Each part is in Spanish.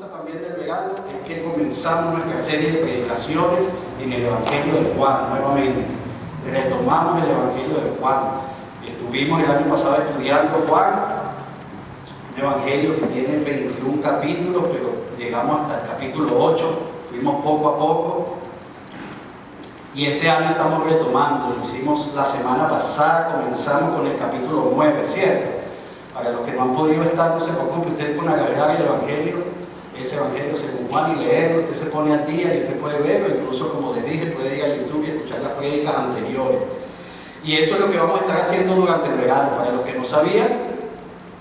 gusta también del verano es que comenzamos nuestra serie de predicaciones en el Evangelio de Juan nuevamente. Retomamos el Evangelio de Juan. Estuvimos el año pasado estudiando Juan, un evangelio que tiene 21 capítulos, pero llegamos hasta el capítulo 8, fuimos poco a poco. Y este año estamos retomando, lo hicimos la semana pasada, comenzamos con el capítulo 9, ¿cierto? Para los que no han podido estar, no se preocupe, usted puede agarrar el evangelio, ese evangelio según Juan, y leerlo, usted se pone al día y usted puede verlo, incluso como les dije, puede ir a YouTube y escuchar las prédicas anteriores. Y eso es lo que vamos a estar haciendo durante el verano. Para los que no sabían,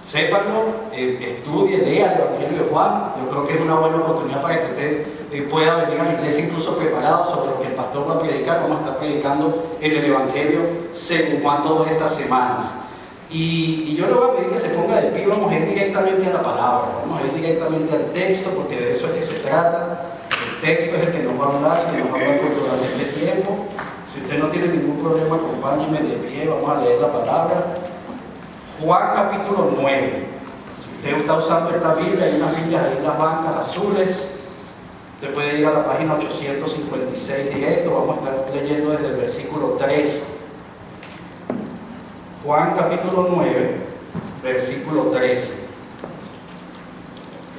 sépanlo, estudie, lea el Evangelio de Juan. Yo creo que es una buena oportunidad para que usted pueda venir a la iglesia incluso preparado sobre lo que el pastor va a predicar. Vamos a estar predicando en el Evangelio según Juan todas estas semanas. Y yo le voy a pedir que se ponga de pie. Vamos a ir directamente a la palabra, vamos a ir directamente al texto, porque de eso es que se trata. El texto es el que nos va a hablar y que nos va a hablar por durante este tiempo. Si usted no tiene ningún problema, acompáñeme de pie, vamos a leer la palabra. Juan capítulo 9. Si usted está usando esta Biblia, hay unas Biblias ahí en las bancas azules. Usted puede ir a la página 856 directo, vamos a estar leyendo desde el versículo 13. Juan capítulo 9, versículo 13.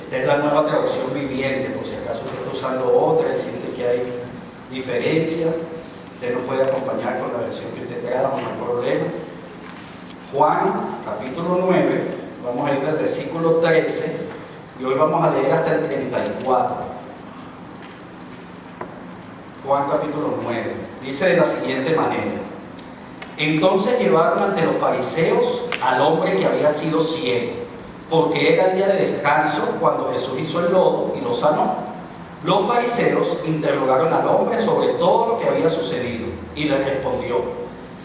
Esta es la nueva traducción viviente, por si acaso usted está usando otra y siente que hay diferencia. Usted nos puede acompañar con la versión que usted tenga, no hay problema. Juan capítulo 9, vamos a ir del versículo 13 y hoy vamos a leer hasta el 34. Juan capítulo 9, dice de la siguiente manera: entonces llevaron ante los fariseos al hombre que había sido ciego, porque era día de descanso cuando Jesús hizo el lodo y lo sanó. Los fariseos interrogaron al hombre sobre todo lo que había sucedido y le respondió: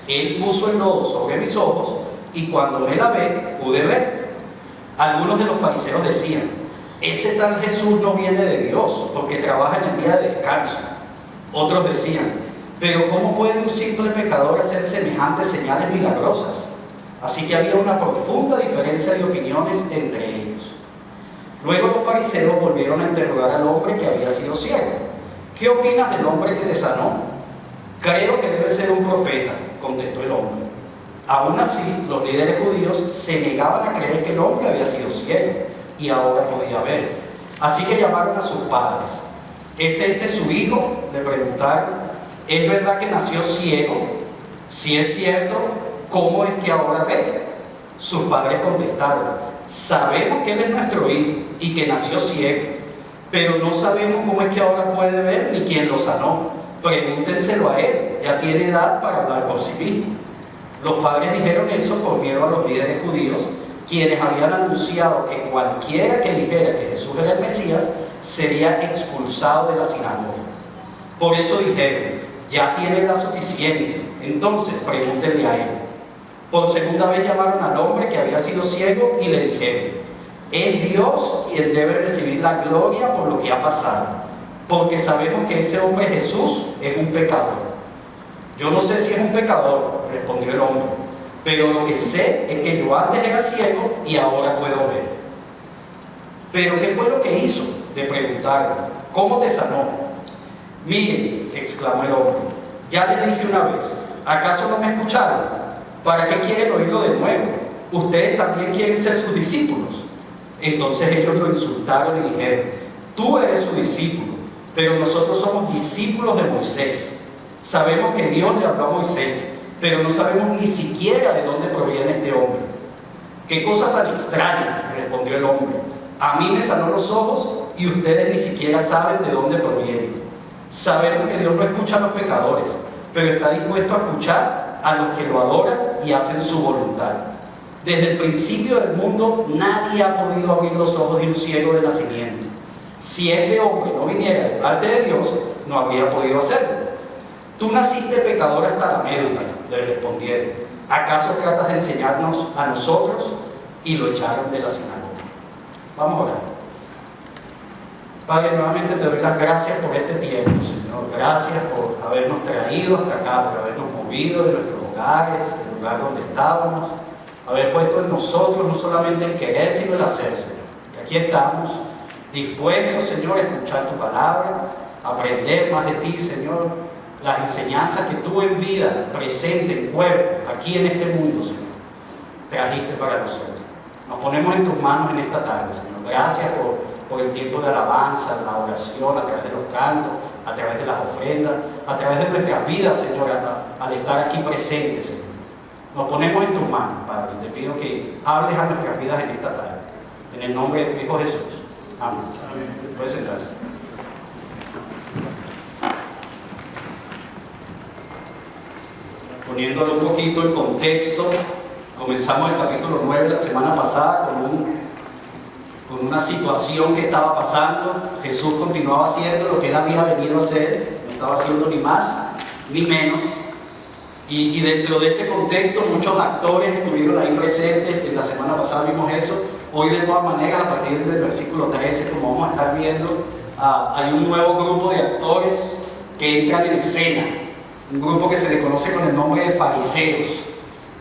él puso el lodo sobre mis ojos y cuando me lavé pude ver. Algunos de los fariseos decían: ese tal Jesús no viene de Dios porque trabaja en el día de descanso. Otros decían: pero ¿cómo puede un simple pecador hacer semejantes señales milagrosas? Así que había una profunda diferencia de opiniones entre ellos. Luego los fariseos volvieron a interrogar al hombre que había sido ciego. ¿Qué opinas del hombre que te sanó? Creo que debe ser un profeta, contestó el hombre. Aún así, los líderes judíos se negaban a creer que el hombre había sido ciego y ahora podía ver. Así que llamaron a sus padres. ¿Es este su hijo?, le preguntaron. ¿Es verdad que nació ciego? Si es cierto, ¿cómo es que ahora ve? Sus padres contestaron: sabemos que él es nuestro hijo y que nació ciego, pero no sabemos cómo es que ahora puede ver ni quién lo sanó. Pregúntenselo a él, ya tiene edad para hablar por sí mismo. Los padres dijeron eso por miedo a los líderes judíos, quienes habían anunciado que cualquiera que dijera que Jesús era el Mesías sería expulsado de la sinagoga. Por eso dijeron: ya tiene edad suficiente, entonces pregúntenle a él. Por segunda vez llamaron al hombre que había sido ciego y le dijeron: es Dios quien debe recibir la gloria por lo que ha pasado, porque sabemos que ese hombre Jesús es un pecador. Yo no sé si es un pecador, respondió el hombre, pero lo que sé es que yo antes era ciego y ahora puedo ver. ¿Pero qué fue lo que hizo?, le preguntaron. ¿Cómo te sanó? Miren, exclamó el hombre, ya les dije una vez, ¿acaso no me escucharon? ¿Para qué quieren oírlo de nuevo? Ustedes también quieren ser sus discípulos. Entonces ellos lo insultaron y dijeron: tú eres su discípulo, pero nosotros somos discípulos de Moisés. Sabemos que Dios le habló a Moisés, pero no sabemos ni siquiera de dónde proviene este hombre. ¿Qué cosa tan extraña?, respondió el hombre. A mí me sanó los ojos y ustedes ni siquiera saben de dónde proviene. Sabemos que Dios no escucha a los pecadores, pero está dispuesto a escuchar a los que lo adoran y hacen su voluntad. Desde el principio del mundo nadie ha podido abrir los ojos de un ciego de nacimiento. Si este hombre no viniera de parte de Dios, no habría podido hacerlo. Tú naciste pecador hasta la médula, le respondieron. ¿Acaso tratas de enseñarnos a nosotros? Y lo echaron de la sinagoga. Vamos a orar. Padre, nuevamente te doy las gracias por este tiempo, Señor. Gracias por habernos traído hasta acá, por habernos movido de nuestros hogares, del lugar donde estábamos, haber puesto en nosotros no solamente el querer, sino el hacer, Señor. Y aquí estamos dispuestos, Señor, a escuchar tu palabra, a aprender más de ti, Señor, las enseñanzas que tú en vida, presente, en cuerpo, aquí en este mundo, Señor, trajiste para nosotros. Nos ponemos en tus manos en esta tarde, Señor. Gracias por el tiempo de alabanza, la oración, a través de los cantos, a través de las ofrendas, a través de nuestras vidas, Señor, al estar aquí presentes, Señor. Nos ponemos en tus manos, Padre, y te pido que hables a nuestras vidas en esta tarde. En el nombre de tu Hijo Jesús. Amén. Amén. Puedes sentarse. Poniéndole un poquito en contexto, comenzamos el capítulo 9 la semana pasada con una situación que estaba pasando. Jesús continuaba haciendo lo que él había venido a hacer, no estaba haciendo ni más ni menos. Y dentro de ese contexto muchos actores estuvieron ahí presentes. En la semana pasada vimos eso. Hoy de todas maneras, a partir del versículo 13, como vamos a estar viendo, hay un nuevo grupo de actores que entran en escena. Un grupo que se le conoce con el nombre de fariseos.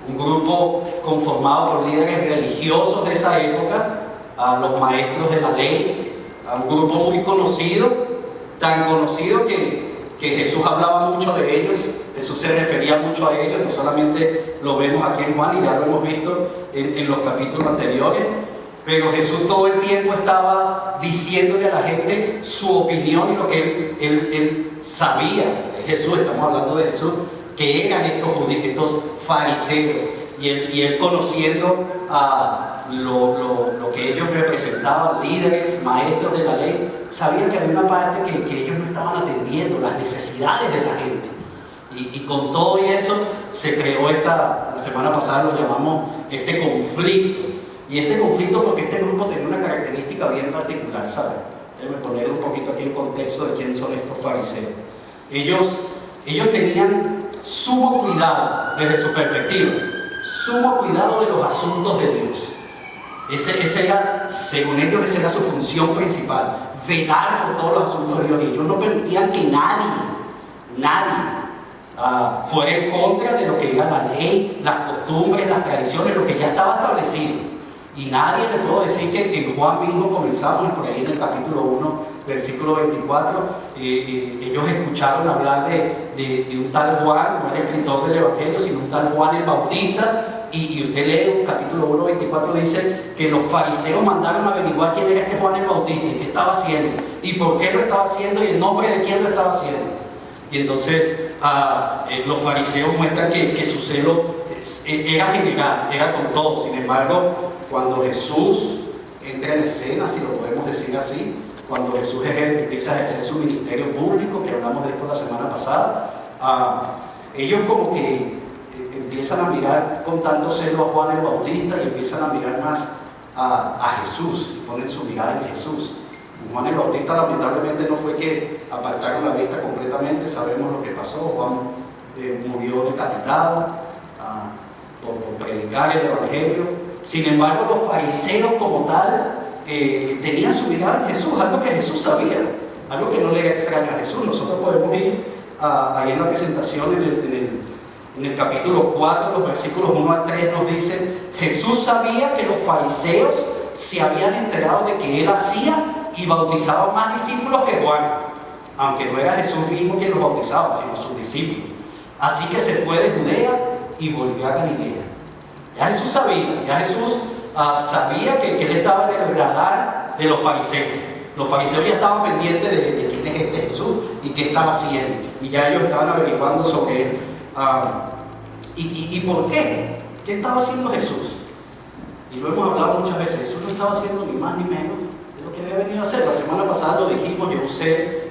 Un grupo conformado por líderes religiosos de esa época, los maestros de la ley, un grupo muy conocido, tan conocido que Jesús hablaba mucho de ellos. Jesús se refería mucho a ellos, no solamente lo vemos aquí en Juan y ya lo hemos visto en los capítulos anteriores, pero Jesús todo el tiempo estaba diciéndole a la gente su opinión y lo que él sabía. Jesús, estamos hablando de Jesús, que eran estos judíos, estos fariseos, y él conociendo lo que ellos representaban, líderes, maestros de la ley, sabía que había una parte que ellos no estaban atendiendo, las necesidades de la gente. Y con todo eso se creó la semana pasada lo llamamos este conflicto. Y este conflicto porque este grupo tenía una característica bien particular, ¿saben? Déjenme poner un poquito aquí en contexto de quiénes son estos fariseos. Ellos tenían sumo cuidado desde su perspectiva, sumo cuidado de los asuntos de Dios. Ese era, según ellos, esa era su función principal, velar por todos los asuntos de Dios. Y ellos no permitían que nadie fuera en contra de lo que era la ley, las costumbres, las tradiciones, lo que ya estaba establecido. Y nadie le puedo decir que en Juan mismo comenzamos, por ahí en el capítulo 1, versículo 24, ellos escucharon hablar de un tal Juan, no el escritor del Evangelio, sino un tal Juan el Bautista. Y usted lee el capítulo 1, 24, dice que los fariseos mandaron a averiguar quién era este Juan el Bautista y qué estaba haciendo, y por qué lo estaba haciendo, y en nombre de quién lo estaba haciendo. Y entonces los fariseos muestran que su celo era general, era con todos. Sin embargo, cuando Jesús entra en escena, si lo podemos decir así, cuando Jesús empieza a ejercer su ministerio público, que hablamos de esto la semana pasada, ellos como que empiezan a mirar con tanto celo a Juan el Bautista y empiezan a mirar más a Jesús, y ponen su mirada en Jesús. Juan el Bautista lamentablemente no fue que apartaron la vista completamente, sabemos lo que pasó. Juan murió decapitado por predicar el Evangelio. Sin embargo, los fariseos como tal tenían su mirada en Jesús, algo que Jesús sabía, algo que no le era extraño a Jesús. Nosotros podemos ir ahí en la presentación en el capítulo 4, los versículos 1 al 3 nos dicen: Jesús sabía que los fariseos se habían enterado de que él hacía y bautizaba más discípulos que Juan, aunque no era Jesús mismo quien los bautizaba, sino sus discípulos. Así que se fue de Judea y volvió a Galilea. Ya Jesús sabía que él estaba en el radar de los fariseos. Los fariseos ya estaban pendientes de quién es este Jesús y qué estaba haciendo, y ya ellos estaban averiguando sobre él. ¿Y por qué? ¿Qué estaba haciendo Jesús? Y lo hemos hablado muchas veces. Jesús no estaba haciendo ni más ni menos de lo que había venido a hacer. La semana pasada lo dijimos, yo usé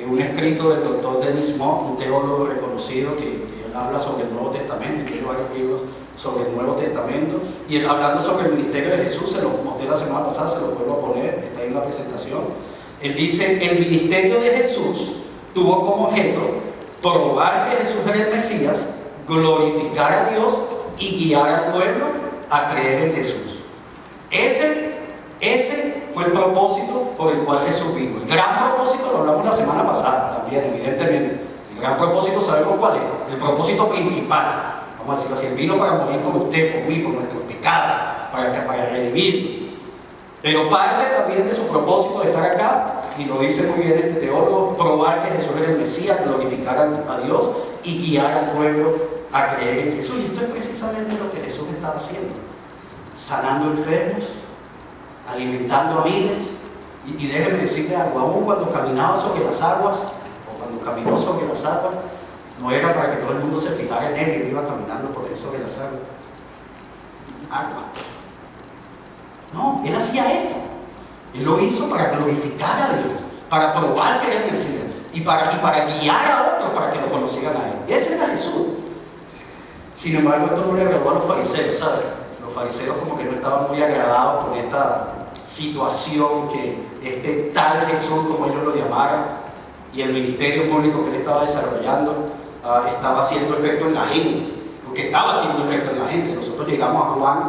un escrito del doctor Dennis Mock, un teólogo reconocido que él habla sobre el Nuevo Testamento, y tiene varios libros sobre el Nuevo Testamento, y él, hablando sobre el ministerio de Jesús, se lo mostré la semana pasada, se lo vuelvo a poner, está ahí en la presentación. Él dice: el ministerio de Jesús tuvo como objeto probar que Jesús era el Mesías, glorificar a Dios y guiar al pueblo a creer en Jesús. Ese fue el propósito por el cual Jesús vino. El gran propósito lo hablamos la semana pasada también, evidentemente. El gran propósito sabemos cuál es, el propósito principal. Vamos a decirlo así: Él vino para morir por usted, por mí, por nuestros pecados, para redimir. Pero parte también de su propósito de estar acá, y lo dice muy bien este teólogo, probar que Jesús era el Mesías, glorificar a Dios y guiar al pueblo a creer en Jesús. Y esto es precisamente lo que Jesús estaba haciendo: sanando enfermos, alimentando a miles. Y déjenme decirle algo: aún cuando caminaba sobre las aguas, o cuando caminó sobre las aguas, no era para que todo el mundo se fijara en él, él iba caminando por ahí sobre las aguas. Agua. No, él hacía esto. Él lo hizo para glorificar a Dios, para probar que era el Mesías y para guiar a otros para que lo conocieran a él. Ese era Jesús. Sin embargo, esto no le agradó a los fariseos, ¿sabes? Los fariseos como que no estaban muy agradados con esta situación que este tal Jesús, como ellos lo llamaron, y el ministerio público que él estaba desarrollando, estaba haciendo efecto en la gente, porque estaba haciendo efecto en la gente. Nosotros llegamos a Juan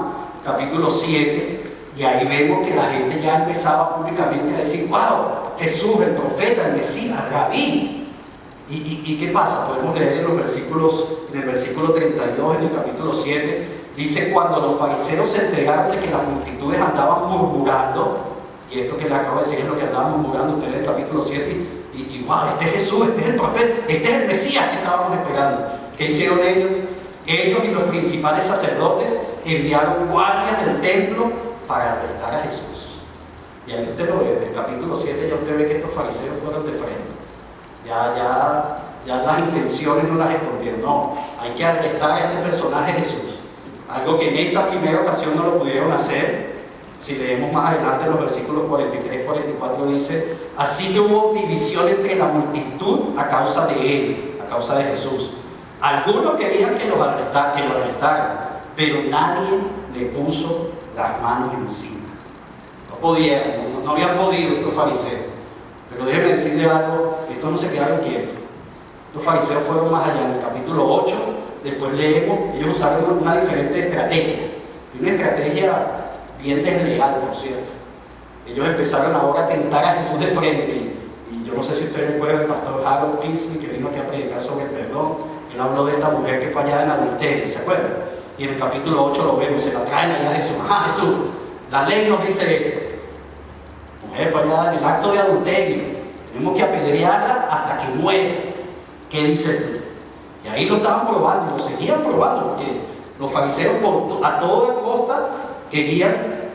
capítulo 7 y ahí vemos que la gente ya empezaba públicamente a decir: wow, Jesús, el profeta, el Mesías, Rabí. ¿Y qué pasa? Podemos leer en el versículo 32, en el capítulo 7, dice: cuando los fariseos se enteraron de que las multitudes andaban murmurando, y esto que le acabo de decir es lo que andaban murmurando ustedes en el capítulo 7, y wow, este es Jesús, este es el profeta, este es el Mesías que estábamos esperando. ¿Qué hicieron ellos? Ellos y los principales sacerdotes enviaron guardias del templo para arrestar a Jesús. Y ahí usted lo ve, en el capítulo 7 ya usted ve que estos fariseos fueron de frente. Ya las intenciones no las escondieron. No, hay que arrestar a este personaje Jesús. Algo que en esta primera ocasión no lo pudieron hacer. Si leemos más adelante en los versículos 43-44 dice: así que hubo división entre la multitud a causa de él, a causa de Jesús. Algunos querían que lo arrestaran, pero nadie le puso las manos encima. No podían, no habían podido estos fariseos. Pero déjenme decirle algo: estos no se quedaron quietos. Estos fariseos fueron más allá. En el capítulo 8, después leemos, ellos usaron una diferente estrategia. Y una estrategia bien desleal, por cierto. Ellos empezaron ahora a tentar a Jesús de frente. Y yo no sé si ustedes recuerdan el pastor Harold Peasley, que vino aquí a predicar sobre el perdón. Él habló de esta mujer que fallaba en adulterio, ¿se acuerdan? Y en el capítulo 8 lo vemos, se la traen allá a Jesús. Ajá, Jesús, la ley nos dice esto: mujer fallada en el acto de adulterio, tenemos que apedrearla hasta que muere. ¿Qué dices tú? Y ahí lo estaban probando, lo seguían probando, porque los fariseos a toda costa querían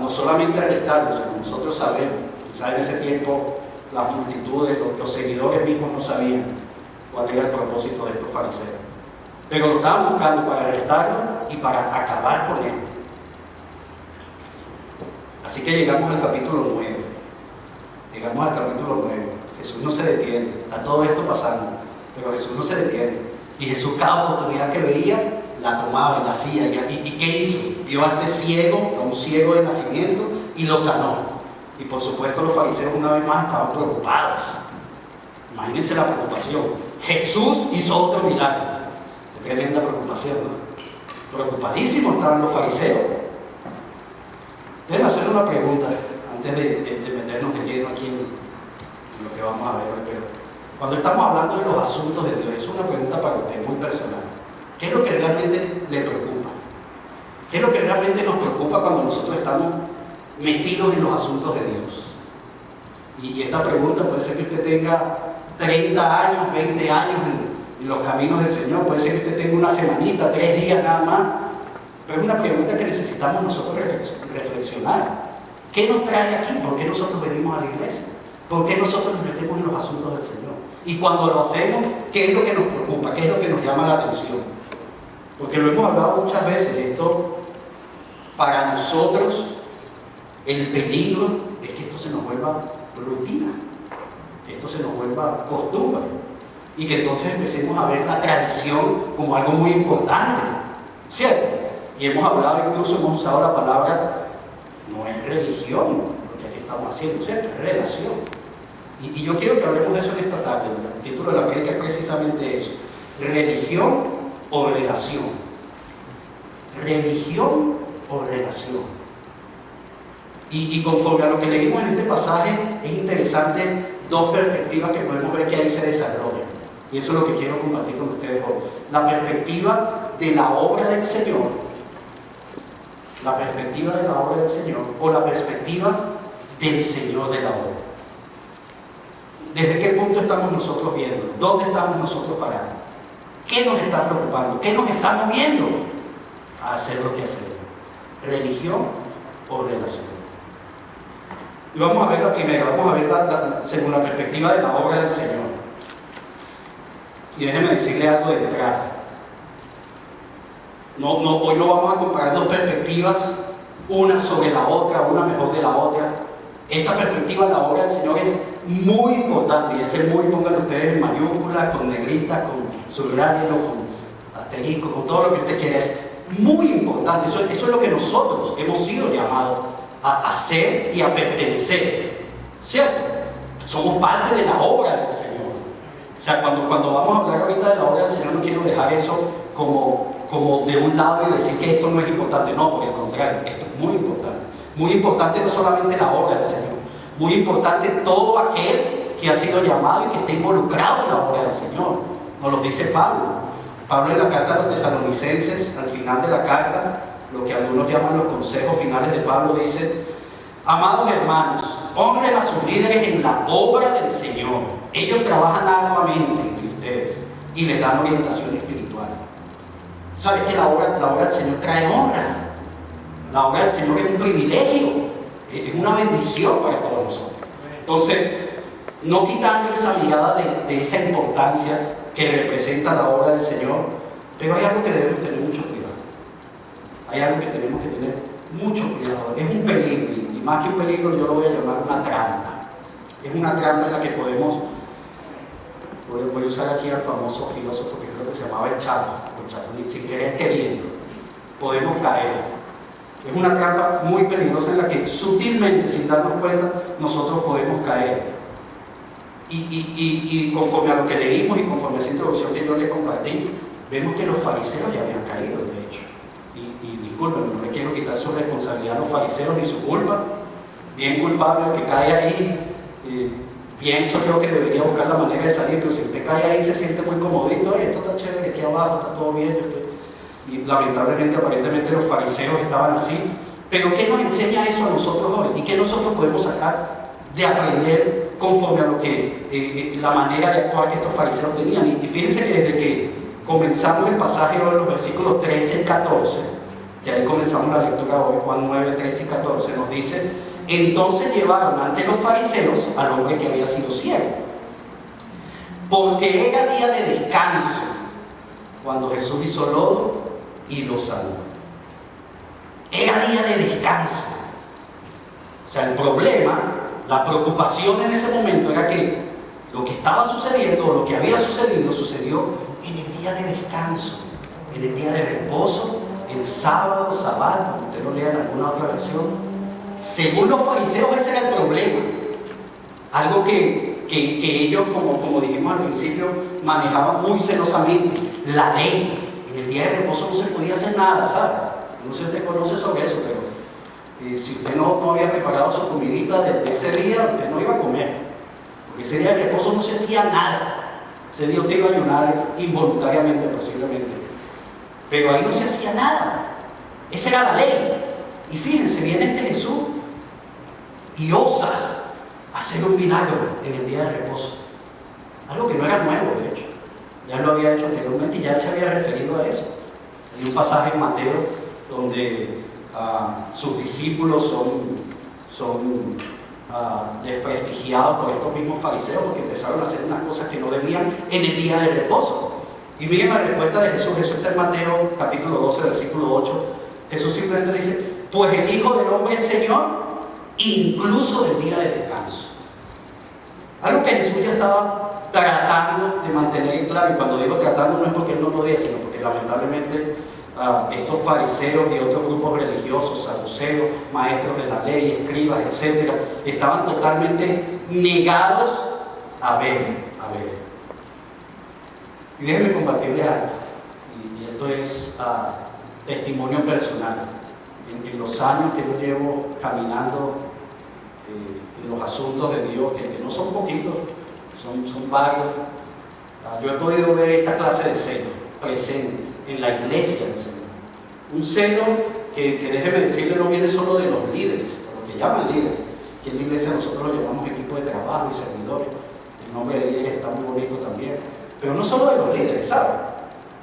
no solamente arrestarlo, sino nosotros sabemos, quizás en ese tiempo las multitudes, los seguidores mismos no sabían cuál era el propósito de estos fariseos. Pero lo estaban buscando para arrestarlo y para acabar con él. Así que llegamos al capítulo 9. Llegamos al capítulo 9. Jesús no se detiene. Está todo esto pasando, pero Jesús no se detiene. Y Jesús, cada oportunidad que veía, la tomaba y la hacía. ¿Y qué hizo? Vio a este ciego, a un ciego de nacimiento, y lo sanó. Y por supuesto los fariseos una vez más estaban preocupados. Imagínense la preocupación. Jesús hizo otro milagro. Tremenda preocupación, ¿no? Preocupadísimos estaban los fariseos. Déjenme hacerle una pregunta antes de meternos de lleno aquí en lo que vamos a ver hoy. Pero cuando estamos hablando de los asuntos de Dios, es una pregunta para usted muy personal. ¿Qué es lo que realmente le preocupa? ¿Qué es lo que realmente nos preocupa cuando nosotros estamos metidos en los asuntos de Dios? Y esta pregunta puede ser que usted tenga 30 años, 20 años en los caminos del Señor. Puede ser que usted tenga una semanita, 3 días nada más. Pero es una pregunta que necesitamos nosotros reflexionar. ¿Qué nos trae aquí? ¿Por qué nosotros venimos a la iglesia? ¿Por qué nosotros nos metemos en los asuntos del Señor? Y cuando lo hacemos, ¿qué es lo que nos preocupa? ¿Qué es lo que nos llama la atención? Porque lo hemos hablado muchas veces. Esto, para nosotros, el peligro es que esto se nos vuelva rutina, que esto se nos vuelva costumbre, y que entonces empecemos a ver la tradición como algo muy importante, ¿cierto? Y hemos hablado, incluso hemos usado la palabra, no es religión lo que aquí estamos haciendo, ¿cierto? Es relación. Y yo quiero que hablemos de eso en esta tarde. El título de la prédica es precisamente eso: religión o relación. Religión o relación. Y conforme a lo que leímos en este pasaje, es interesante dos perspectivas que podemos ver que ahí se desarrollan. Y eso es lo que quiero compartir con ustedes hoy. La perspectiva de la obra del Señor, ¿La perspectiva de la obra del Señor o la perspectiva del Señor de la obra? ¿Desde qué punto estamos nosotros viendo? ¿Dónde estamos nosotros parados? ¿Qué nos está preocupando? ¿Qué nos está moviendo a hacer lo que hacemos? ¿Religión o relación? Y vamos a ver la primera, vamos a ver según la perspectiva de la obra del Señor. Y déjeme decirle algo de entrada. Hoy no vamos a comparar dos perspectivas, una sobre la otra, una mejor de la otra. Esta perspectiva de la obra del Señor es muy importante, y ese muy, pónganlo ustedes en mayúscula, con negrita, con subrayelo, con asterisco, con todo lo que usted quiera. Es muy importante, eso es lo que nosotros hemos sido llamados a hacer y a pertenecer, ¿cierto? Somos parte de la obra del Señor. O sea, cuando vamos a hablar ahorita de la obra del Señor, no quiero dejar eso como de un lado y decir que esto no es importante. No, por el contrario, esto es muy importante. Muy importante no solamente la obra del Señor, muy importante todo aquel que ha sido llamado y que está involucrado en la obra del Señor. Nos lo dice Pablo. Pablo en la carta a los tesalonicenses, al final de la carta, lo que algunos llaman los consejos finales de Pablo, dice: amados hermanos, honren a sus líderes en la obra del Señor. Ellos trabajan arduamente entre ustedes y les dan orientación espiritual. ¿Sabes que la obra del Señor trae honra? La obra del Señor es un privilegio, es una bendición para todos nosotros. Entonces, no quitando esa mirada de esa importancia que representa la obra del Señor, pero hay algo que debemos tener mucho cuidado. Hay algo que tenemos que tener mucho cuidado. Es un peligro, y más que un peligro yo lo voy a llamar una trampa. Es una trampa en la que podemos, voy a usar aquí al famoso filósofo que creo que se llamaba el Chapulín, sin querer queriendo, podemos caer. Es una trampa muy peligrosa en la que sutilmente, sin darnos cuenta, nosotros podemos caer. Y conforme a lo que leímos y conforme a esa introducción que yo les compartí, vemos que los fariseos ya habían caído, de hecho. Y discúlpenme, no le quiero quitar su responsabilidad a los fariseos ni su culpa. Bien culpable el que cae ahí. Pienso yo que debería buscar la manera de salir, pero si usted cae ahí se siente muy comodito, esto está chévere, aquí abajo está todo bien, yo estoy... Y lamentablemente, aparentemente los fariseos estaban así. Pero ¿qué nos enseña eso a nosotros hoy? ¿Y qué nosotros podemos sacar de aprender conforme a lo que la manera de actuar que estos fariseos tenían? Y fíjense que desde que comenzamos el pasaje de los versículos 13 y 14, que ahí comenzamos la lectura hoy, Juan 9, 13 y 14, nos dice: entonces llevaron ante los fariseos al hombre que había sido ciego, porque era día de descanso, cuando Jesús hizo lodo y lo sanó. Era día de descanso. O sea, el problema, la preocupación en ese momento era que lo que estaba sucediendo, o lo que había sucedido, sucedió en el día de descanso, en el día de reposo, el sábado, sabbat, como usted lo lea en alguna otra versión. Según los fariseos, ese era el problema. Algo que ellos, como dijimos al principio, manejaban muy celosamente: la ley. En el día de reposo no se podía hacer nada, ¿sabe? No sé si usted conoce sobre eso, pero si usted no había preparado su comidita de ese día, usted no iba a comer. Porque ese día de reposo no se hacía nada. Ese día usted iba a ayunar involuntariamente, posiblemente. Pero ahí no se hacía nada. Esa era la ley. Y fíjense, viene este Jesús y osa hacer un milagro en el día de reposo. Algo que no era nuevo, de hecho. Ya lo había hecho anteriormente y ya se había referido a eso. Hay un pasaje en Mateo donde sus discípulos son desprestigiados por estos mismos fariseos porque empezaron a hacer unas cosas que no debían en el día de reposo. Y miren la respuesta de Jesús. Jesús está en Mateo capítulo 12, versículo 8. Jesús simplemente le dice: pues el Hijo del Hombre es Señor incluso del día de descanso. Algo que Jesús ya estaba tratando de mantener claro, y cuando digo tratando no es porque él no podía, sino porque lamentablemente estos fariseos y otros grupos religiosos, saduceos, maestros de la ley, escribas, etc., estaban totalmente negados a ver. Y déjenme compartirles algo, y esto es testimonio personal. En los años que yo llevo caminando en los asuntos de Dios, que no son poquitos, son varios, yo he podido ver esta clase de celo presente en la iglesia del Señor. Un celo que déjeme decirle, no viene solo de los líderes, lo que llaman líderes. Aquí en la iglesia nosotros lo llamamos equipo de trabajo y servidores. El nombre de líderes está muy bonito también. Pero no solo de los líderes, ¿saben?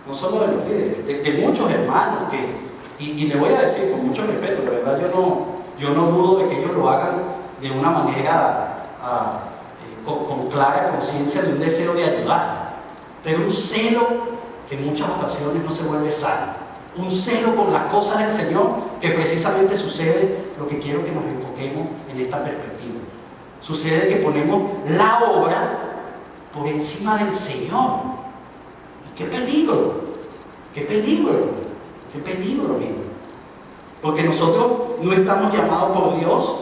No solo de los líderes, de muchos hermanos y le voy a decir con mucho respeto, de verdad yo no dudo de que ellos lo hagan de una manera con clara conciencia de un deseo de ayudar, pero un celo que en muchas ocasiones no se vuelve sano, un celo por las cosas del Señor, que precisamente sucede lo que quiero que nos enfoquemos en esta perspectiva. Sucede que ponemos la obra por encima del Señor. Y qué peligro, qué peligro, qué peligro, amigo. Porque nosotros no estamos llamados por Dios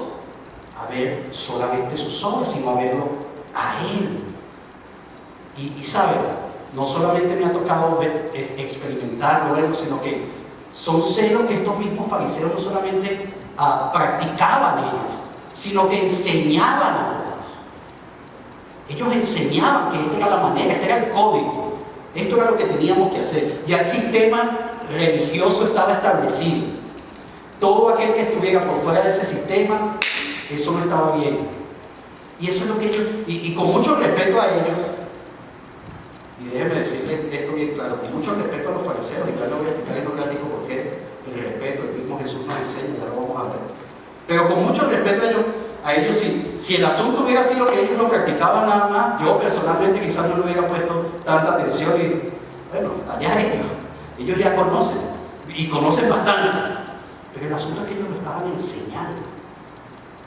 a ver solamente sus obras, sino a verlo a Él. Y saben, no solamente me ha tocado experimentarlo, verlo, sino que son celos que estos mismos fariseos no solamente practicaban ellos, sino que enseñaban a otros. Ellos enseñaban que esta era la manera, este era el código, esto era lo que teníamos que hacer. Ya el sistema religioso estaba establecido. Todo aquel que estuviera por fuera de ese sistema, eso no estaba bien. Y eso es lo que ellos, y con mucho respeto a ellos, y déjenme decirles esto bien claro, con mucho respeto a los fariseos, y ya lo voy a explicar en un ratito porque el respeto, el mismo Jesús nos enseña, ya lo vamos a ver. Pero con mucho respeto a ellos sí. Si el asunto hubiera sido que ellos lo practicaban nada más, yo personalmente quizás no le hubiera puesto tanta atención y, bueno, allá ellos ya conocen, y conocen bastante. Pero el asunto es que ellos lo estaban enseñando.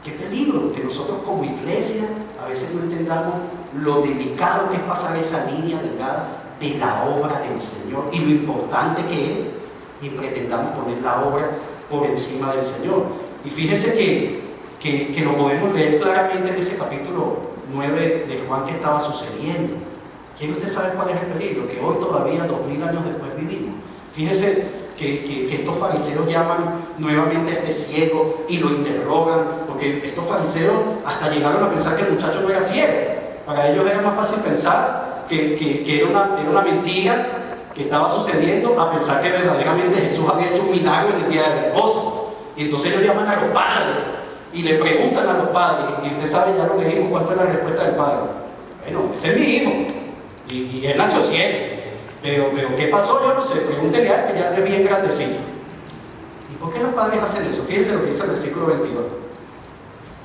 Qué peligro que nosotros como iglesia a veces no entendamos lo delicado que es pasar esa línea delgada de la obra del Señor y lo importante que es, y pretendamos poner la obra por encima del Señor. Y fíjese que lo podemos leer claramente en ese capítulo 9 de Juan que estaba sucediendo. ¿Quiere usted saber cuál es el peligro? Que hoy todavía, 2000 años después, vivimos. Fíjese que estos fariseos llaman nuevamente a este ciego y lo interrogan, porque estos fariseos hasta llegaron a pensar que el muchacho no era ciego. Para ellos era más fácil pensar que era una mentira que estaba sucediendo, a pensar que verdaderamente Jesús había hecho un milagro en el día de reposo. Y entonces ellos llaman a los padres y le preguntan a los padres, y usted sabe, ya lo leímos, cuál fue la respuesta del padre. Bueno, ese es mi hijo, y él nació ciego. Pero ¿qué pasó? Yo no sé, pregúntele a él, que ya le es bien grandecito. ¿Y por qué los padres hacen eso? Fíjense lo que dice el versículo 22.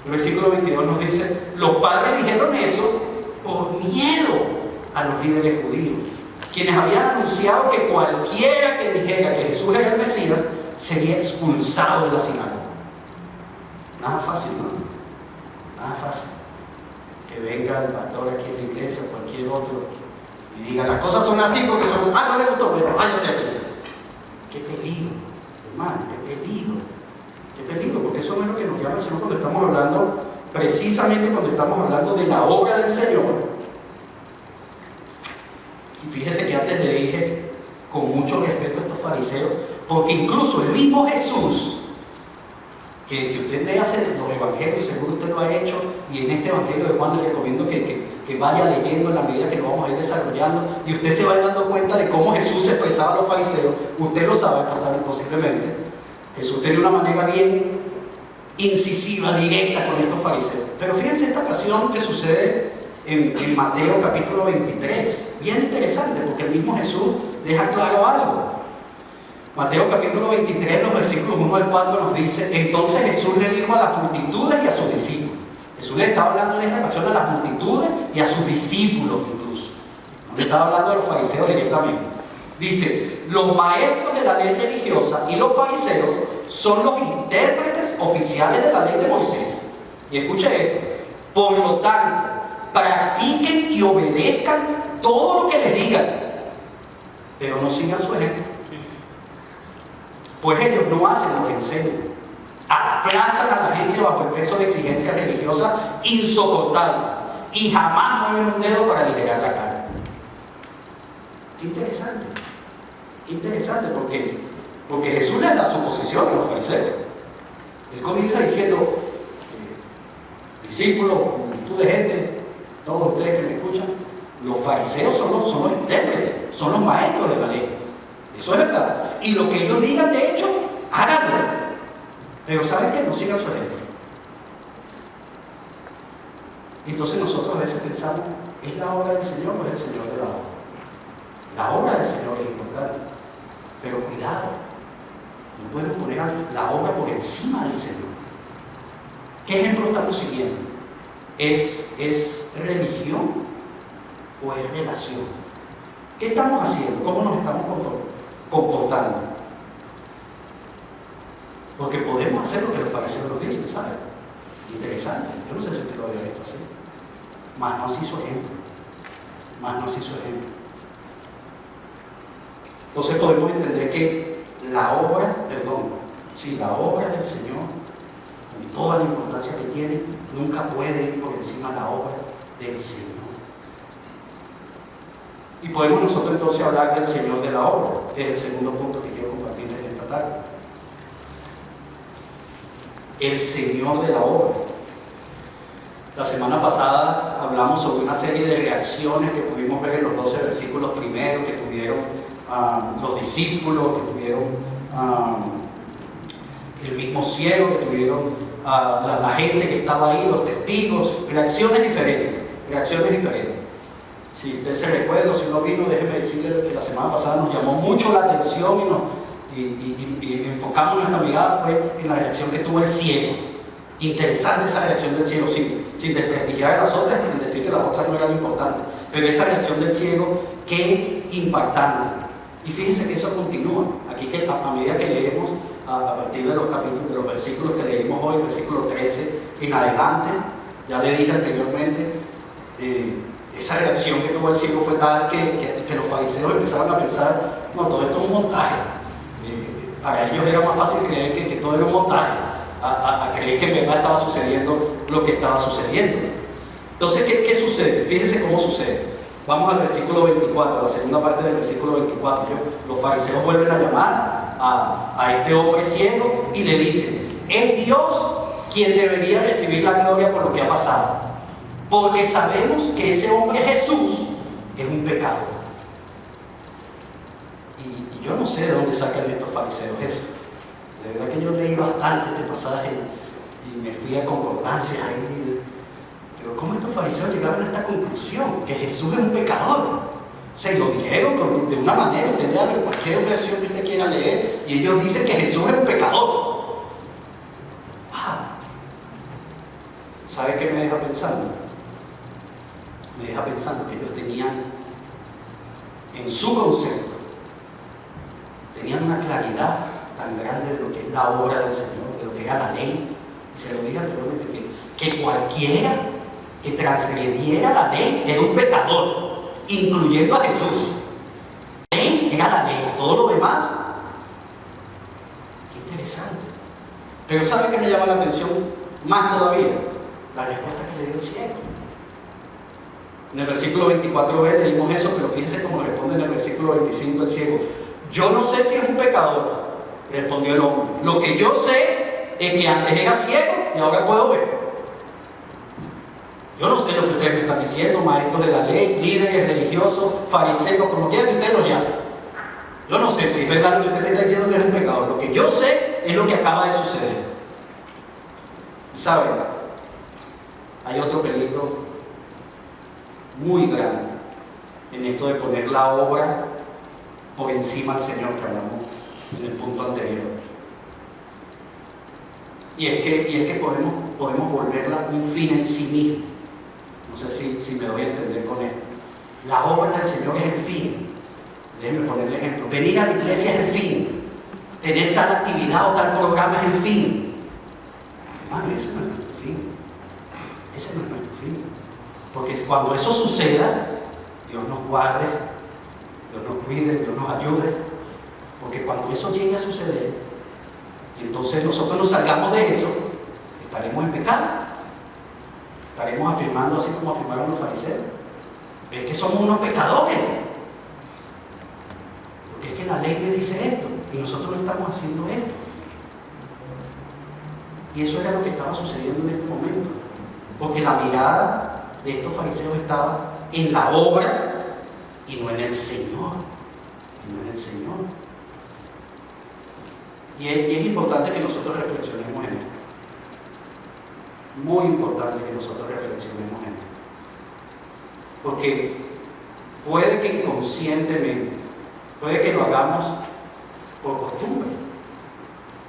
El versículo 22 nos dice: los padres dijeron eso por miedo a los líderes judíos, quienes habían anunciado que cualquiera que dijera que Jesús era el Mesías sería expulsado de la sinagoga. Nada fácil, ¿no? Nada fácil. Que venga el pastor aquí en la iglesia o cualquier otro y diga, las cosas son así porque son así. Ah, no le gustó, bueno, váyase aquí. Qué peligro, hermano, qué peligro. Qué peligro, porque eso no es lo que nos llama el Señor cuando estamos hablando, precisamente cuando estamos hablando de la obra del Señor. Y fíjese que antes le dije, con mucho respeto a estos fariseos, porque incluso el mismo Jesús, que usted lea los evangelios, seguro usted lo ha hecho, y en este evangelio de Juan le recomiendo que vaya leyendo en la medida que lo vamos a ir desarrollando, y usted se va a ir dando cuenta de cómo Jesús expresaba a los fariseos. Usted lo sabe, posiblemente. Jesús tenía una manera bien incisiva, directa con estos fariseos. Pero fíjense esta ocasión que sucede en Mateo capítulo 23, bien interesante, porque el mismo Jesús deja claro algo. Mateo capítulo 23, los versículos 1 al 4 nos dice: entonces Jesús le dijo a las multitudes y a sus discípulos. Jesús le estaba hablando en esta ocasión a las multitudes y a sus discípulos incluso. No le estaba hablando a los fariseos directamente. Dice: los maestros de la ley religiosa y los fariseos son los intérpretes oficiales de la ley de Moisés. Y escuche esto: por lo tanto, practiquen y obedezcan todo lo que les digan, pero no sigan su ejemplo. Pues ellos no hacen lo que enseñan, aplastan a la gente bajo el peso de exigencias religiosas insoportables y jamás mueven un dedo para aligerar la carga. Qué interesante, porque Jesús les da su posición a los fariseos. Él comienza diciendo: discípulos, multitud de gente, todos ustedes que me escuchan, los fariseos son los intérpretes, son los maestros de la ley. Eso es verdad. Y lo que ellos digan, de hecho, háganlo. Pero ¿saben qué? No sigan su ejemplo. Entonces nosotros a veces pensamos, ¿es la obra del Señor o es el Señor de la obra? La obra del Señor es importante, pero cuidado, no podemos poner la obra por encima del Señor. ¿Qué ejemplo estamos siguiendo? ¿Es religión o es relación? ¿Qué estamos haciendo? ¿Cómo nos estamos comportando? Porque podemos hacer lo que los fariseos nos dicen, ¿sabes? Interesante, yo no sé si usted lo había visto así. Mas no así su ejemplo. Entonces podemos entender que la obra del Señor, con toda la importancia que tiene, nunca puede ir por encima de la obra del Señor. Y podemos nosotros entonces hablar del Señor de la obra, que es el segundo punto que quiero compartirles en esta tarde. El Señor de la obra. La semana pasada hablamos sobre una serie de reacciones que pudimos ver en los 12 versículos primeros que tuvieron los discípulos, que tuvieron el mismo ciego, que tuvieron la gente que estaba ahí, los testigos, reacciones diferentes. Si usted se recuerda, si no vino, déjeme decirle que la semana pasada nos llamó mucho la atención y enfocamos nuestra mirada fue en la reacción que tuvo el ciego. Interesante esa reacción del ciego, sin desprestigiar a las otras, sin decir que las otras no eran importantes, pero esa reacción del ciego, qué impactante. Y fíjense que eso continúa. Aquí que a medida que leemos, a partir de los capítulos, de los versículos que leímos hoy, versículo 13 en adelante, ya le dije anteriormente, esa reacción que tuvo el ciego fue tal que los fariseos empezaron a pensar, no, todo esto es un montaje. Para ellos era más fácil creer que todo era un montaje, a creer que en verdad estaba sucediendo lo que estaba sucediendo. Entonces, ¿qué sucede? Fíjense cómo sucede. Vamos al versículo 24, la segunda parte del versículo 24. Los fariseos vuelven a llamar a este hombre ciego y le dicen, es Dios quien debería recibir la gloria por lo que ha pasado, porque sabemos que ese hombre Jesús es un pecador. Y yo no sé de dónde sacan estos fariseos eso. De verdad que yo leí bastante este pasaje y me fui a concordancias ahí. Pero ¿cómo estos fariseos llegaron a esta conclusión? Que Jesús es un pecador. Se lo dijeron de una manera, usted lea cualquier versión que usted quiera leer, y ellos dicen que Jesús es un pecador. ¿Sabe qué me deja pensando? Me deja pensando que ellos tenían, en su concepto, tenían una claridad tan grande de lo que es la obra del Señor, de lo que era la ley. Y se lo dije anteriormente, que cualquiera que transgrediera la ley era un pecador, incluyendo a Jesús. La ley era la ley, todo lo demás. Qué interesante. Pero ¿sabe qué me llama la atención más todavía? La respuesta que le dio el ciego. En el versículo 24b leímos eso, pero fíjense cómo responde en el versículo 25 el ciego. Yo no sé si es un pecador, respondió el hombre. Lo que yo sé es que antes era ciego y ahora puedo ver. Yo no sé lo que ustedes me están diciendo, maestros de la ley, líderes religiosos, fariseos, como quieran que ustedes lo llamen. Yo no sé si es verdad lo que usted me está diciendo que es un pecador. Lo que yo sé es lo que acaba de suceder. Y saben, hay otro peligro muy grande en esto de poner la obra por encima del Señor que hablamos en el punto anterior. Y es que podemos volverla un fin en sí mismo. No sé si me doy a entender con esto. La obra del Señor es el fin. Déjenme ponerle ejemplo. Venir a la iglesia es el fin. Tener tal actividad o tal programa es el fin. Hermano, ese no es nuestro fin. Ese no es nuestro fin. Porque cuando eso suceda, Dios nos guarde, Dios nos cuide, Dios nos ayude. Porque cuando eso llegue a suceder, y entonces nosotros nos salgamos de eso, estaremos en pecado. Estaremos afirmando así como afirmaron los fariseos. Es que somos unos pecadores. Porque es que la ley me dice esto y nosotros no estamos haciendo esto. Y eso era lo que estaba sucediendo en este momento. Porque la mirada de estos fariseos estaba en la obra y no en el Señor. Y es importante que nosotros reflexionemos en esto. Muy importante que nosotros reflexionemos en esto. Porque puede que inconscientemente, puede que lo hagamos por costumbre,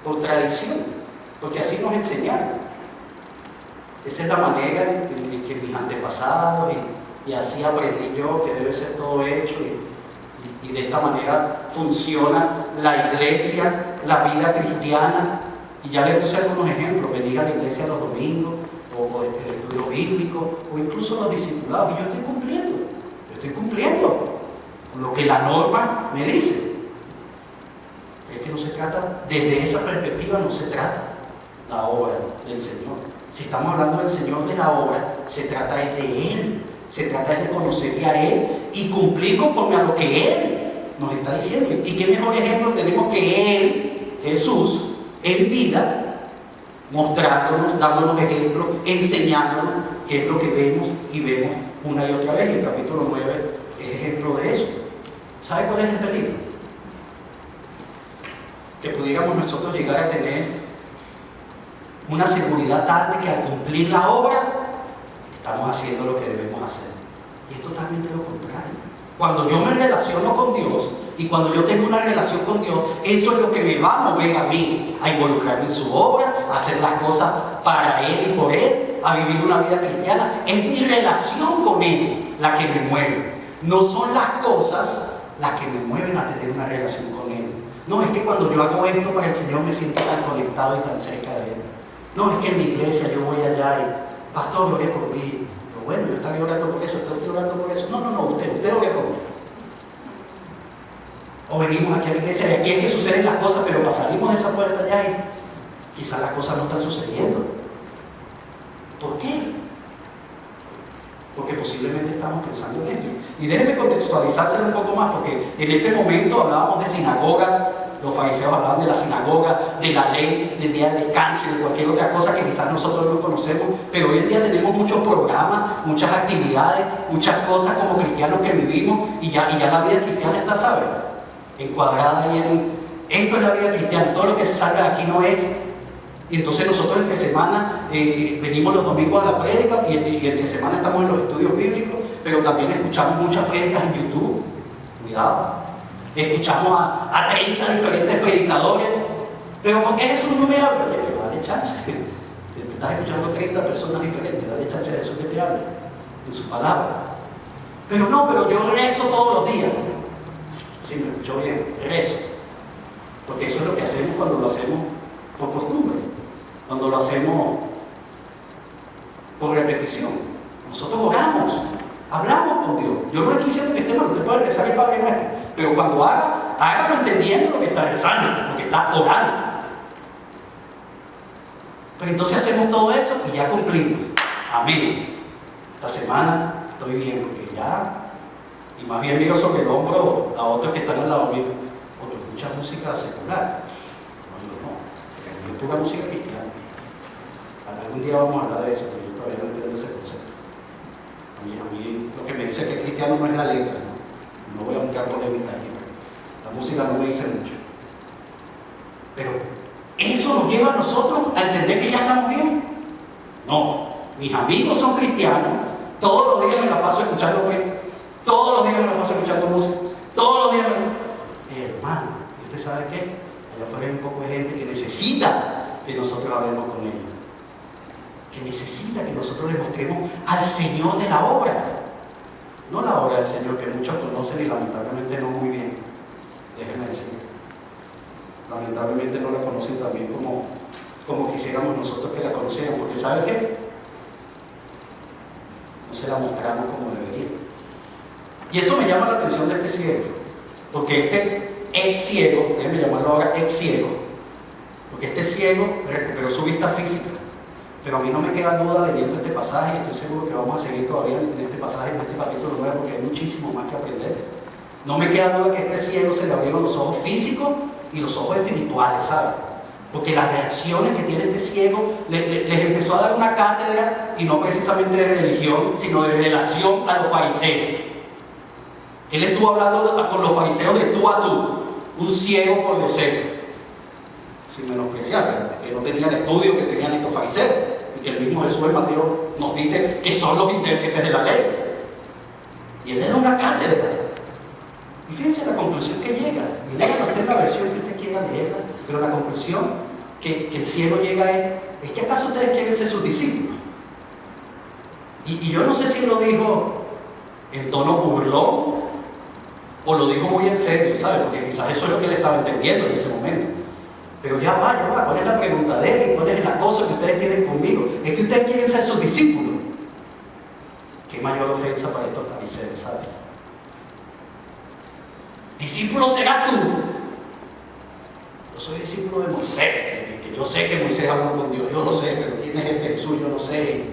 por tradición, porque así nos enseñaron. Esa es la manera en que mis antepasados y así aprendí yo que debe ser todo hecho y de esta manera funciona la iglesia, la vida cristiana. Y ya le puse algunos ejemplos: venir a la iglesia los domingos, o el estudio bíblico, o incluso los discipulados. Y yo estoy cumpliendo con lo que la norma me dice. Es que no se trata, desde esa perspectiva no se trata la obra del Señor. Si estamos hablando del Señor de la obra, se trata de Él. Se trata de conocerle a Él y cumplir conforme a lo que Él nos está diciendo. Y qué mejor ejemplo tenemos que Él, Jesús, en vida, mostrándonos, dándonos ejemplos, enseñándonos qué es lo que vemos y vemos una y otra vez. Y el capítulo 9 es ejemplo de eso. ¿Sabe cuál es el peligro? Que pudiéramos nosotros llegar a tener una seguridad tal de que al cumplir la obra estamos haciendo lo que debemos hacer. Y es totalmente lo contrario. Cuando yo me relaciono con Dios y cuando yo tengo una relación con Dios, eso es lo que me va a mover a mí a involucrarme en su obra, a hacer las cosas para Él y por Él, a vivir una vida cristiana. Es mi relación con Él la que me mueve. No son las cosas las que me mueven a tener una relación con Él. No, es que cuando yo hago esto para el Señor me siento tan conectado y tan cerca de Él. No, es que en mi iglesia yo voy allá y pastor, oré por mí. Pero bueno, yo estaré orando por eso, estoy orando por eso. No, usted ore por mí. O venimos aquí a la iglesia y aquí es que suceden las cosas, pero salimos de esa puerta allá y quizás las cosas no están sucediendo. ¿Por qué? Porque posiblemente estamos pensando en esto. Y déjenme contextualizárselo un poco más, porque en ese momento hablábamos de sinagogas. Los fariseos hablaban de la sinagoga, de la ley, del día de descanso y de cualquier otra cosa que quizás nosotros no conocemos, pero hoy en día tenemos muchos programas, muchas actividades, muchas cosas como cristianos que vivimos y ya la vida cristiana está, ¿sabes? Encuadrada ahí esto es la vida cristiana, todo lo que se salga de aquí no es. Y entonces nosotros entre semana venimos los domingos a la prédica y entre semana estamos en los estudios bíblicos, pero también escuchamos muchas prédicas en YouTube. Cuidado. Escuchamos a 30 diferentes predicadores. ¿Pero por qué Jesús no me habla? Oye, pero dale chance. Te estás escuchando 30 personas diferentes, dale chance a Jesús que te hable en su palabra. Pero yo rezo todos los días. Sí, me escuchó bien, rezo. Porque eso es lo que hacemos cuando lo hacemos por costumbre, cuando lo hacemos por repetición. Nosotros oramos, hablamos con Dios. Yo no le estoy diciendo que esté mal, usted puede rezar el Padre Nuestro, pero cuando hágalo entendiendo lo que está rezando, lo que está orando. Pero entonces hacemos todo eso y ya cumplimos. Amén. Esta semana estoy bien porque ya, y más bien miro sobre el hombro a otros que están al lado mío. Otro escucha música secular. No, es pura música cristiana. Algún día vamos a hablar de eso, pero yo todavía no entiendo ese concepto. A mí lo que me dice que es cristiano no es la letra, no voy a buscar polémica aquí, pero la música no me dice mucho. Pero eso nos lleva a nosotros a entender que ya estamos bien. No, mis amigos son cristianos, todos los días me la paso escuchando todos los días me la paso escuchando música, todos los días hermano, ¿y usted sabe qué? Allá afuera hay un poco de gente que necesita que nosotros hablemos con ellos, que necesita que nosotros le mostremos al Señor de la obra, no la obra del Señor que muchos conocen y lamentablemente no muy bien. Déjenme decirlo, lamentablemente no la conocen tan bien como quisiéramos nosotros que la conocieran, porque ¿sabe qué? No se la mostramos como debería. Y eso me llama la atención de este ciego, porque este ex ciego, déjenme llamarlo ahora ex ciego, porque este ciego recuperó su vista física. Pero a mí no me queda duda leyendo este pasaje, y estoy seguro que vamos a seguir todavía en este pasaje, en este capítulo 9, porque hay muchísimo más que aprender. No me queda duda que este ciego se le abrieron los ojos físicos y los ojos espirituales, ¿sabes? Porque las reacciones que tiene este ciego les empezó a dar una cátedra, y no precisamente de religión, sino de relación a los fariseos. Él estuvo hablando con los fariseos de tú a tú, un ciego por diosero. sin menospreciar, ¿verdad? Que no tenían el estudio que tenían estos fariseos, y que el mismo Jesús de Mateo nos dice que son los intérpretes de la ley. Y él le da una cátedra. Y fíjense la conclusión que llega, y léala usted en la versión que usted quiera leerla, pero la conclusión que el cielo llega es que ¿acaso ustedes quieren ser sus discípulos? Y yo no sé si lo dijo en tono burlón o lo dijo muy en serio, ¿sabe? Porque quizás eso es lo que él estaba entendiendo en ese momento. Pero ya va, ¿cuál es la pregunta de él? ¿Cuál es la cosa que ustedes tienen conmigo? Es que ustedes quieren ser sus discípulos. Qué mayor ofensa para estos fariseos, ¿sabes? Discípulo serás tú. Yo soy discípulo de Moisés, que yo sé que Moisés habló con Dios, yo lo sé, pero ¿quién es este Jesús? Yo no sé.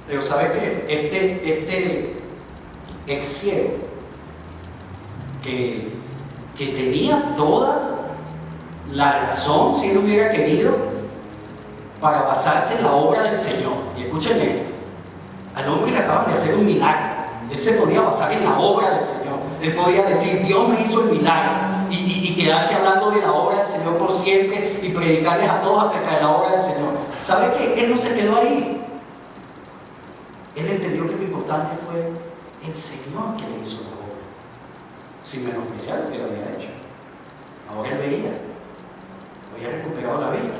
Pero ¿sabe qué? Este ex ciego que tenía toda la razón, si él hubiera querido, para basarse en la obra del Señor. Y escuchen esto, al hombre le acaban de hacer un milagro. Él se podía basar en la obra del Señor. Él podía decir, Dios me hizo el milagro, y quedarse hablando de la obra del Señor por siempre y predicarles a todos acerca de la obra del Señor. ¿Sabe qué? Él no se quedó ahí. Él entendió que lo importante fue el Señor que le hizo la obra, sin menospreciar lo que le había hecho. Ahora él veía, había recuperado la vista.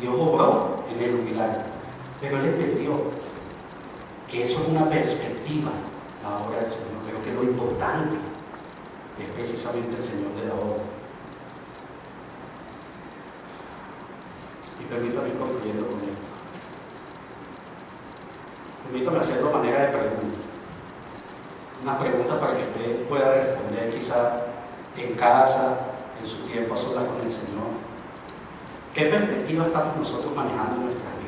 Dios obró en él un milagro, pero él entendió que eso es una perspectiva, la obra del Señor, pero que lo importante es precisamente el Señor de la obra. Y permítame ir concluyendo con esto. Permítame hacerlo a manera de pregunta. Unas preguntas para que usted pueda responder quizá en casa, en su tiempo a solas con el Señor. ¿Qué perspectiva estamos nosotros manejando en nuestras vidas?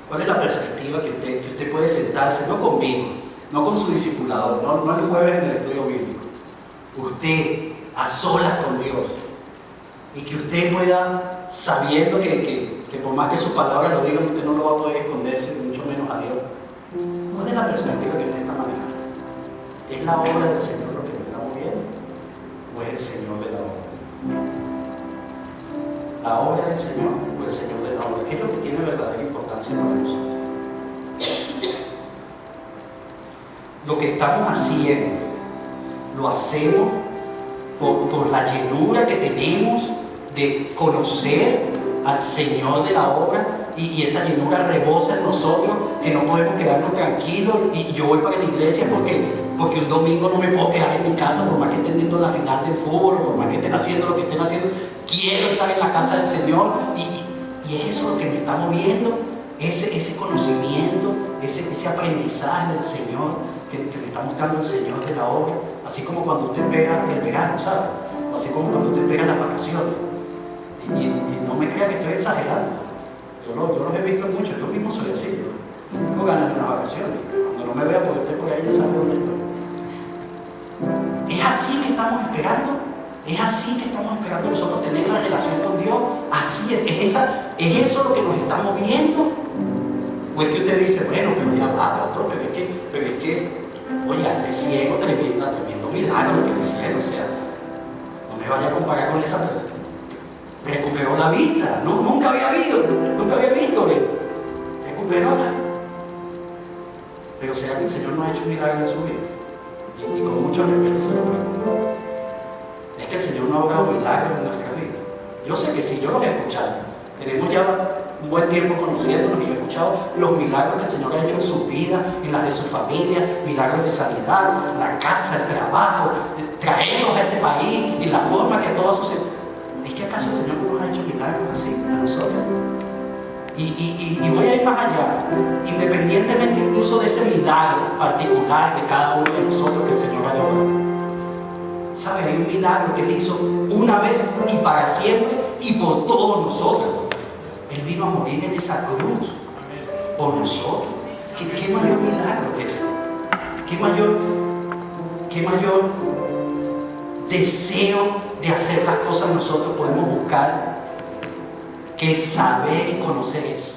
¿Cuál es la perspectiva que usted puede sentarse, no conmigo, no con su discipulador, no el jueves en el estudio bíblico? Usted a solas con Dios, y que usted pueda, sabiendo que por más que sus palabras lo digan, usted no lo va a poder esconderse, mucho menos a Dios. ¿Cuál es la perspectiva que usted está manejando? ¿Es la obra del Señor lo que lo está moviendo? ¿O es el Señor de la obra? ¿La obra del Señor o el Señor de la obra? ¿Qué es lo que tiene verdadera importancia para nosotros? Lo que estamos haciendo, lo hacemos por la llenura que tenemos de conocer al Señor de la obra, y esa llenura rebosa en nosotros, que no podemos quedarnos tranquilos. Y yo voy para la iglesia porque un domingo no me puedo quedar en mi casa, por más que estén viendo la final del fútbol, o por más que estén haciendo lo que estén haciendo. Quiero estar en la casa del Señor, y es eso lo que me está moviendo, ese conocimiento, ese aprendizaje del Señor que me está mostrando el Señor de la obra. Así como cuando usted espera el verano, ¿sabe? O así como cuando usted espera las vacaciones. Y no me crea que estoy exagerando. Yo los he visto mucho, yo mismo soy así. Yo tengo ganas de unas vacaciones. Cuando no me vea porque esté por ahí, ya sabe dónde estoy. Es así que estamos esperando. Es así que estamos esperando nosotros tener la relación con Dios. Así es. ¿Es eso lo que nos está moviendo? ¿O es que usted dice, bueno, pero ya va, pastor, pero es que, oye, a este ciego tremendo milagro lo que le hicieron? O sea, no me vaya a comparar con esa persona. Recuperó la vista, nunca había visto, recuperóla. Pero ¿será que el Señor no ha hecho un milagro en su vida? Y con mucho respeto se lo pregunto. ¿Es que el Señor no ha obrado milagros en nuestra vida? Yo sé que sí, yo los he escuchado. Tenemos ya un buen tiempo conociéndonos, y he escuchado los milagros que el Señor ha hecho en su vida, en las de su familia, milagros de sanidad, la casa, el trabajo, traerlos a este país, y la forma que todo sucede. ¿Es que acaso el Señor no nos ha hecho milagros así a nosotros? Y voy a ir más allá, independientemente incluso de ese milagro particular de cada uno de nosotros que el Señor ha logrado. ¿Sabe? Hay un milagro que Él hizo una vez y para siempre y por todos nosotros. Él vino a morir en esa cruz por nosotros. ¿Qué mayor milagro que ese? ¿Qué mayor deseo de hacer las cosas nosotros podemos buscar que saber y conocer eso?